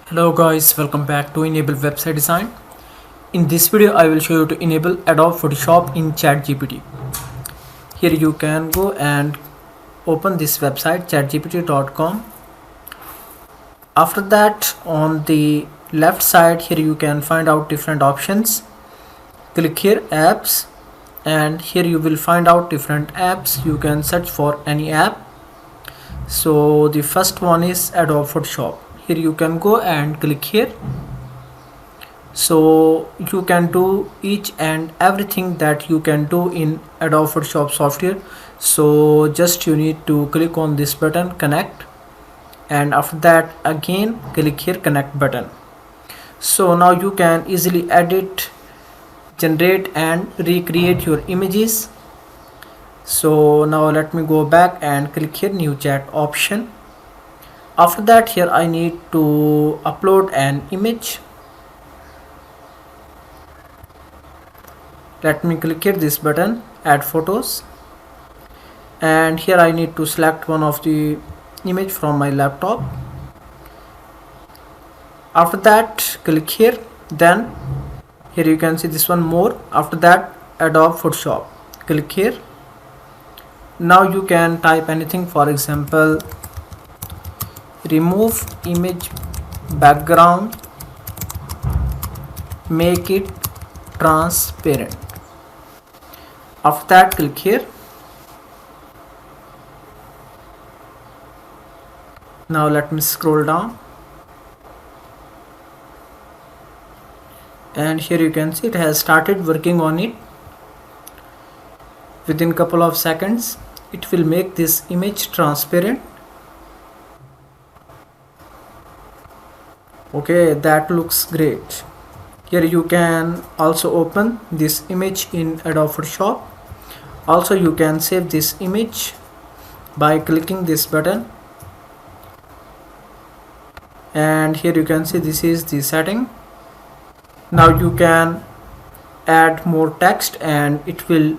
Hello guys, welcome back to Enable Website Design. In this video I will show you to enable Adobe Photoshop in ChatGPT. Here you can go and open this website chatgpt.com. After that, on the left side here you can find out different options. Click here apps, and here you will find out different apps. You can search for any app. So the first one is Adobe Photoshop. Here you can go and click here. So you can do each and everything that you can do in Adobe Photoshop software. So just you need to click on this button connect, and after that again click here connect button. So now you can easily edit, generate and recreate your images. So now let me go back and click here new chat option. After that, here I need to upload an image. Let me click here this button add photos, and here I need to select one of the image from my laptop. After that click here, then here you can see this one more. After that Adobe Photoshop, click here. Now you can type anything, for example remove image background, make it transparent. After that click here. Now let me scroll down, and here you can see it has started working on it. Within couple of seconds it will make this image transparent. Okay, that looks great. Here you can also open this image in Adobe Photoshop. Also you can save this image by clicking this button, and here you can see this is the setting. Now you can add more text and it will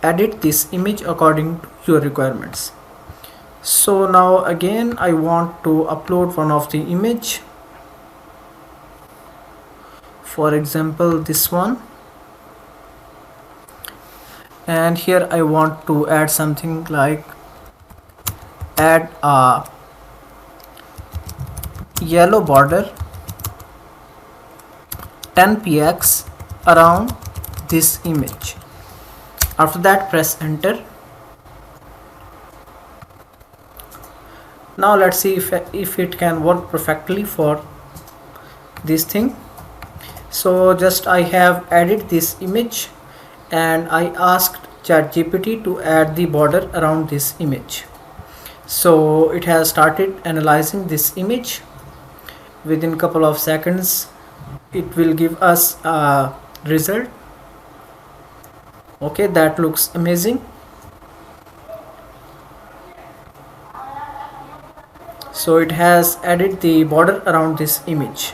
edit this image according to your requirements. So now again I want to upload one of the image, for example this one, and here I want to add something like add a yellow border 10px around this image. After that press enter. Now let's see if it can work perfectly for this thing. So just I have added this image and I asked ChatGPT to add the border around this image. So it has started analyzing this image. Within couple of seconds it will give us a result. Okay, that looks amazing. So it has added the border around this image.